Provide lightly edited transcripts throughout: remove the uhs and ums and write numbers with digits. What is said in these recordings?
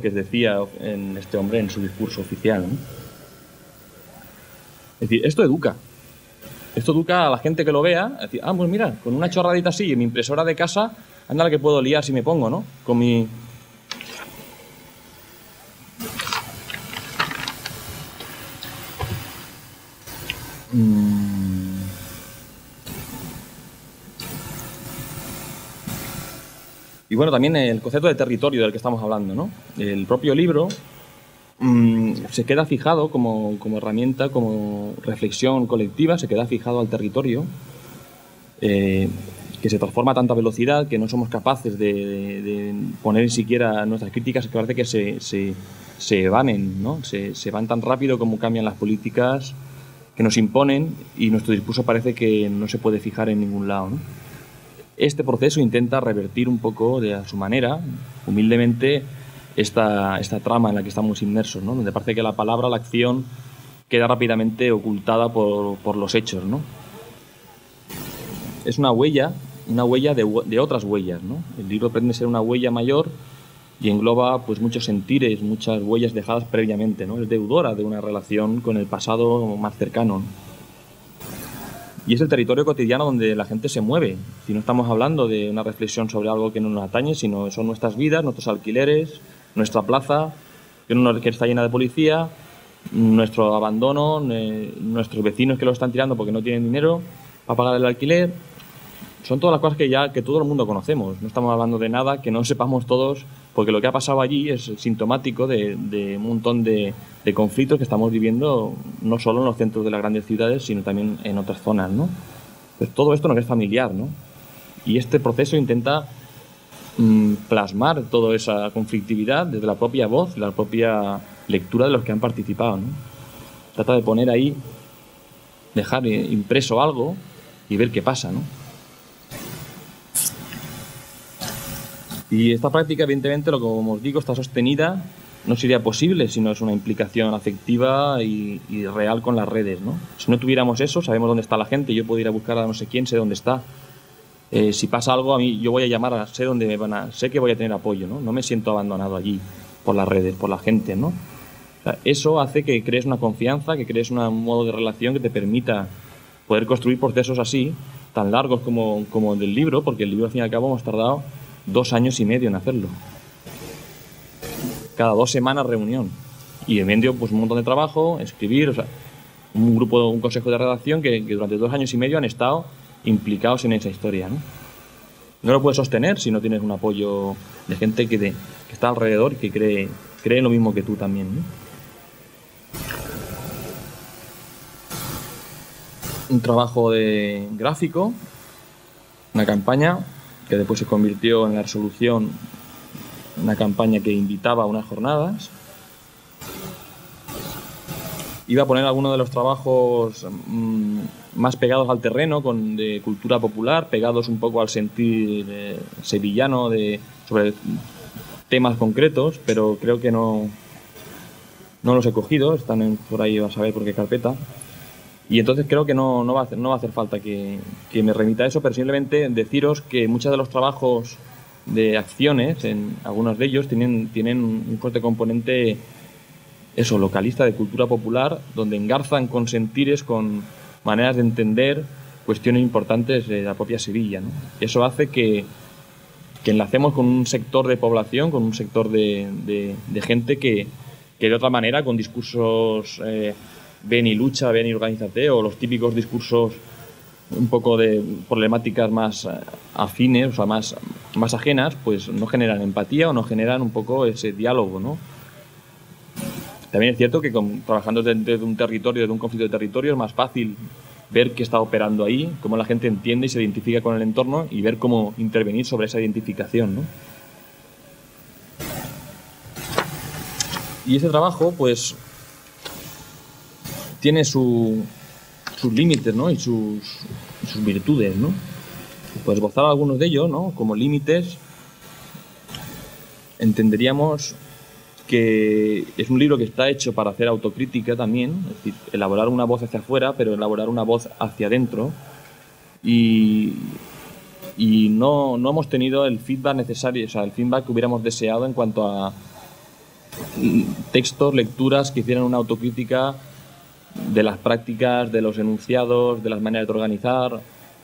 que decía en este hombre en su discurso oficial, ¿no? Es decir, esto educa. Esto educa a la gente que lo vea. Es decir, pues mira, con una chorradita así, en mi impresora de casa, anda la que puedo liar si me pongo, ¿no? Con mi... Y bueno, también el concepto de territorio del que estamos hablando, ¿no? El propio libro se queda fijado como herramienta, como reflexión colectiva, se queda fijado al territorio, que se transforma a tanta velocidad que no somos capaces de poner siquiera nuestras críticas, que parece que se evanen, ¿no? Se van tan rápido como cambian las políticas que nos imponen y nuestro discurso parece que no se puede fijar en ningún lado, ¿no? Este proceso intenta revertir un poco a su manera, humildemente, esta trama en la que estamos inmersos, ¿no? Donde parece que la palabra, la acción, queda rápidamente ocultada por los hechos, ¿no? Es una huella de otras huellas, ¿no? El libro pretende ser una huella mayor y engloba pues muchos sentires, muchas huellas dejadas previamente, ¿no? Es deudora de una relación con el pasado más cercano, ¿no? Y es el territorio cotidiano donde la gente se mueve. Si no estamos hablando de una reflexión sobre algo que no nos atañe, sino son nuestras vidas, nuestros alquileres, nuestra plaza, que está llena de policía, nuestro abandono, nuestros vecinos que lo están tirando porque no tienen dinero para pagar el alquiler. Son todas las cosas que todo el mundo conocemos. No estamos hablando de nada que no sepamos todos, porque lo que ha pasado allí es sintomático de un montón de conflictos que estamos viviendo, no solo en los centros de las grandes ciudades, sino también en otras zonas, ¿no? Pues todo esto nos es familiar, ¿no? Y este proceso intenta plasmar toda esa conflictividad desde la propia voz, la propia lectura de los que han participado, ¿no? Trata de poner ahí, dejar impreso algo y ver qué pasa, ¿no? Y esta práctica, evidentemente, como os digo, está sostenida, no sería posible si no es una implicación afectiva y real con las redes, ¿no? Si no tuviéramos eso, sabemos dónde está la gente, yo puedo ir a buscar a no sé quién, sé dónde está. Si pasa algo, a mí yo voy a llamar, sé dónde sé que voy a tener apoyo, ¿no? No me siento abandonado allí por las redes, por la gente, ¿no? O sea, eso hace que crees una confianza, que crees un modo de relación que te permita poder construir procesos así, tan largos como el del libro, porque el libro, al fin y al cabo, hemos tardado 2 años y medio en hacerlo. Cada 2 semanas reunión. Y en medio, pues un montón de trabajo, escribir, o sea, un consejo de redacción que durante 2 años y medio han estado implicados en esa historia, ¿no? No lo puedes sostener si no tienes un apoyo de gente que está alrededor y que cree en lo mismo que tú también, ¿no? Un trabajo de gráfico, una campaña que después se convirtió en la resolución, una campaña que invitaba a unas jornadas. Iba a poner algunos de los trabajos más pegados al terreno, de cultura popular, pegados un poco al sentir sevillano sobre temas concretos, pero creo que no los he cogido, están por ahí, vas a ver por qué carpeta. Y entonces creo que no va a hacer falta que me remita a eso, pero simplemente deciros que muchos de los trabajos de acciones, en algunos de ellos, tienen un fuerte componente localista, de cultura popular, donde engarzan con sentires, con maneras de entender cuestiones importantes de la propia Sevilla, ¿no? Eso hace que enlacemos con un sector de población, con un sector de gente que de otra manera, con discursos ven y lucha, ven y organízate, o los típicos discursos un poco de problemáticas más afines, o sea, más ajenas, pues no generan empatía o no generan un poco ese diálogo, ¿no? También es cierto que trabajando desde un territorio, desde un conflicto de territorio, es más fácil ver qué está operando ahí, cómo la gente entiende y se identifica con el entorno y ver cómo intervenir sobre esa identificación, ¿no? Y ese trabajo, pues, tiene sus límites, ¿no? Y sus virtudes, ¿no? Pues esbozar algunos de ellos, ¿no? Como límites, entenderíamos que es un libro que está hecho para hacer autocrítica también, es decir, elaborar una voz hacia afuera, pero elaborar una voz hacia adentro. Y no hemos tenido el feedback necesario, o sea, el feedback que hubiéramos deseado en cuanto a textos, lecturas que hicieran una autocrítica de las prácticas, de los enunciados, de las maneras de organizar,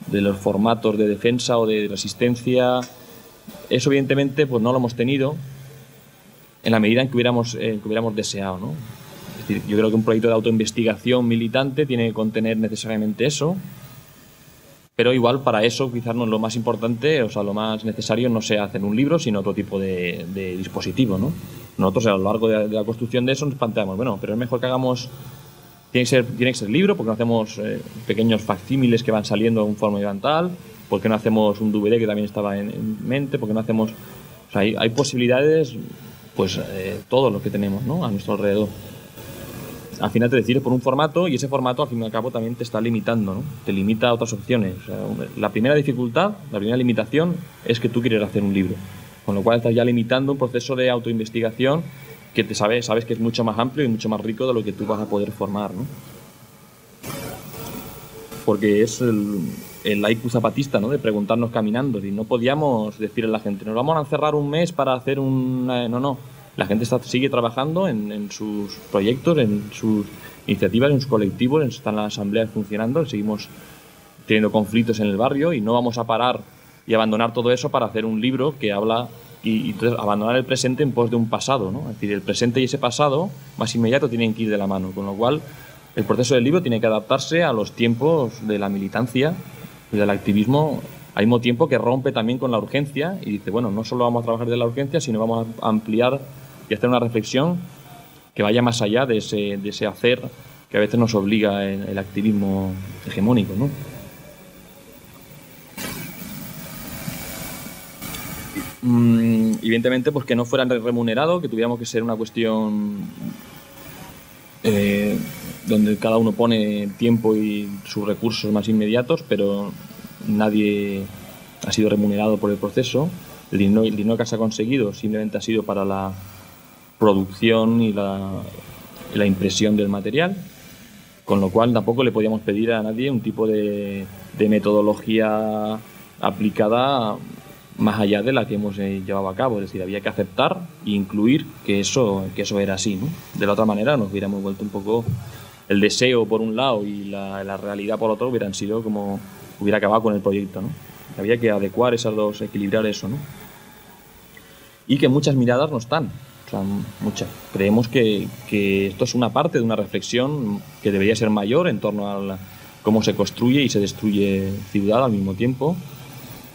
de los formatos de defensa o de resistencia. Eso evidentemente pues no lo hemos tenido en la medida en que hubiéramos deseado, ¿no? Es decir, yo creo que un proyecto de autoinvestigación militante tiene que contener necesariamente eso, pero igual para eso quizás no es lo más importante, o sea, lo más necesario no sea hacer un libro, sino otro tipo de dispositivo, ¿no? Nosotros a lo largo de la construcción de eso nos planteamos, bueno, pero es mejor que hagamos, tiene que ser libro, porque no hacemos pequeños facsímiles que van saliendo en forma horizontal, porque no hacemos un DVD que también estaba en mente, porque no hacemos, o sea, hay posibilidades, pues todo lo que tenemos, ¿no?, a nuestro alrededor. Al final te decides por un formato y ese formato al fin y al cabo también te está limitando, ¿no? Te limita a otras opciones. O sea, la primera dificultad, la primera limitación es que tú quieres hacer un libro, con lo cual estás ya limitando un proceso de autoinvestigación que sabes que es mucho más amplio y mucho más rico de lo que tú vas a poder formar, ¿no? Porque es el haiku zapatista, ¿no?, de preguntarnos caminando, y no podíamos decirle a la gente, nos vamos a encerrar un mes para hacer no. La gente sigue trabajando en sus proyectos, en sus iniciativas, en sus colectivos, están las asambleas funcionando, seguimos teniendo conflictos en el barrio y no vamos a parar y abandonar todo eso para hacer un libro que habla y entonces abandonar el presente en pos de un pasado, ¿no? Es decir, el presente y ese pasado más inmediato tienen que ir de la mano, con lo cual el proceso del libro tiene que adaptarse a los tiempos de la militancia y del activismo, al mismo tiempo que rompe también con la urgencia y dice, bueno, no solo vamos a trabajar de la urgencia, sino vamos a ampliar y hacer una reflexión que vaya más allá de ese hacer que a veces nos obliga el activismo hegemónico, ¿no? Evidentemente, pues que no fuera remunerado, que tuviéramos que ser una cuestión donde cada uno pone tiempo y sus recursos más inmediatos, pero nadie ha sido remunerado por el proceso. El dinero que se ha conseguido simplemente ha sido para la producción y la impresión del material, con lo cual tampoco le podíamos pedir a nadie un tipo de metodología aplicada más allá de la que hemos llevado a cabo. Es decir, había que aceptar e incluir que eso era así, ¿no? De la otra manera nos hubiéramos vuelto un poco, el deseo por un lado y la realidad por otro hubieran sido como, hubiera acabado con el proyecto, ¿no? Había que adecuar esas dos, equilibrar eso, ¿no? Y que muchas miradas no están. O sea, muchas. Creemos que esto es una parte de una reflexión que debería ser mayor en torno a cómo se construye y se destruye ciudad al mismo tiempo.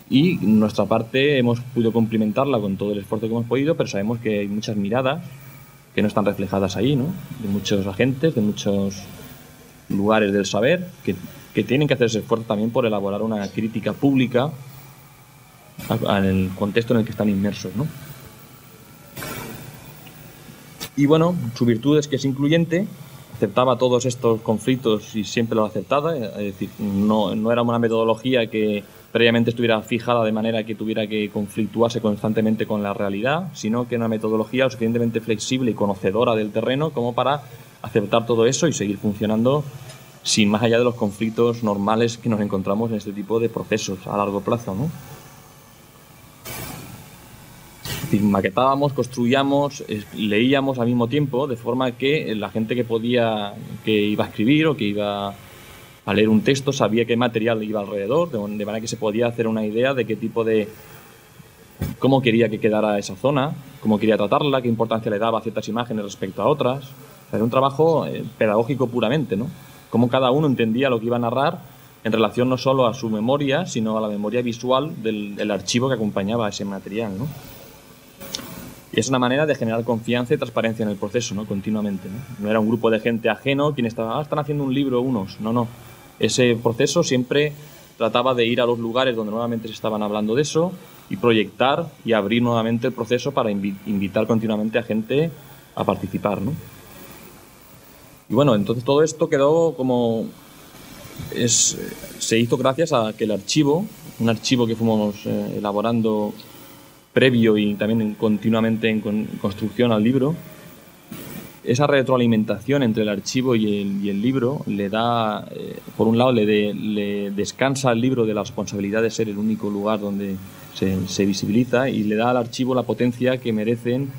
Y nuestra parte hemos podido complementarla con todo el esfuerzo que hemos podido, pero sabemos que hay muchas miradas que no están reflejadas ahí, ¿no? De muchos agentes, de muchos lugares del saber, que tienen que hacer ese esfuerzo también por elaborar una crítica pública al contexto en el que están inmersos, ¿no? Y bueno, su virtud es que es incluyente, aceptaba todos estos conflictos y siempre los aceptaba, es decir, no era una metodología que previamente estuviera fijada de manera que tuviera que conflictuarse constantemente con la realidad, sino que era una metodología lo suficientemente flexible y conocedora del terreno como para aceptar todo eso y seguir funcionando sin más allá de los conflictos normales que nos encontramos en este tipo de procesos a largo plazo, ¿no? Maquetábamos, construíamos, leíamos al mismo tiempo, de forma que la gente que iba a escribir o que iba a leer un texto sabía qué material iba alrededor, de manera que se podía hacer una idea de qué tipo de, cómo quería que quedara esa zona, cómo quería tratarla, qué importancia le daba a ciertas imágenes respecto a otras. O sea, era un trabajo pedagógico puramente, ¿no? Cómo cada uno entendía lo que iba a narrar en relación no solo a su memoria, sino a la memoria visual del archivo que acompañaba a ese material, ¿no? Y es una manera de generar confianza y transparencia en el proceso, ¿no? Continuamente, ¿no? No era un grupo de gente ajeno quien estaba, están haciendo un libro unos. No. Ese proceso siempre trataba de ir a los lugares donde nuevamente se estaban hablando de eso y proyectar y abrir nuevamente el proceso para invitar continuamente a gente a participar, ¿no? Y bueno, entonces todo esto quedó como... se hizo gracias a que el archivo, un archivo que fuimos elaborando previo y también continuamente en construcción al libro, esa retroalimentación entre el archivo y el libro le da, por un lado, le descansa al libro de la responsabilidad de ser el único lugar donde se visibiliza y le da al archivo la potencia que merecen